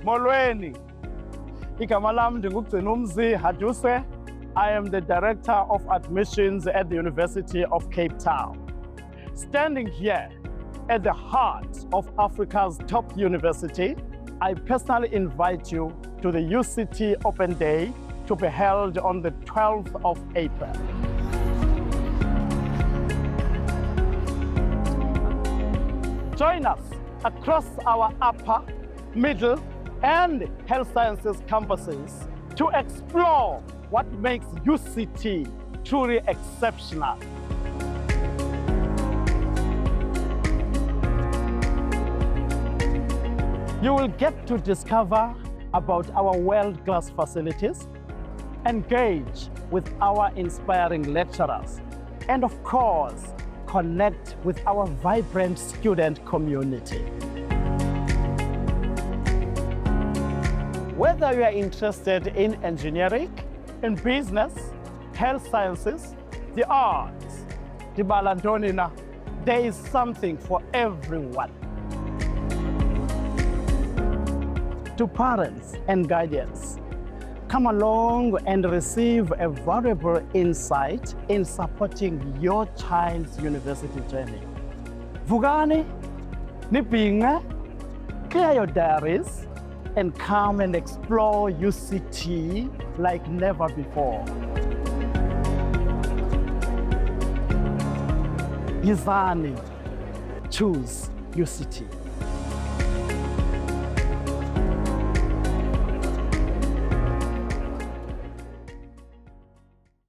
Molweni. Igama lam ndinguGcinumzi Haduse. I am the Director of Admissions at the University of Cape Town. Standing here at the heart of Africa's top university, I personally invite you to the UCT Open Day to be held on the 12th of April. Join us across our upper, middle, and health sciences campuses to explore what makes UCT truly exceptional. You will get to discover about our world-class facilities, engage with our inspiring lecturers, and of course, connect with our vibrant student community. Whether you are interested in engineering, in business, health sciences, the arts, the balandonina, there is something for everyone. To parents and guardians, come along and receive a valuable insight in supporting your child's university journey. Vugani, Nipinga, clear your diaries, and come and explore UCT like never before. Yizani, choose UCT.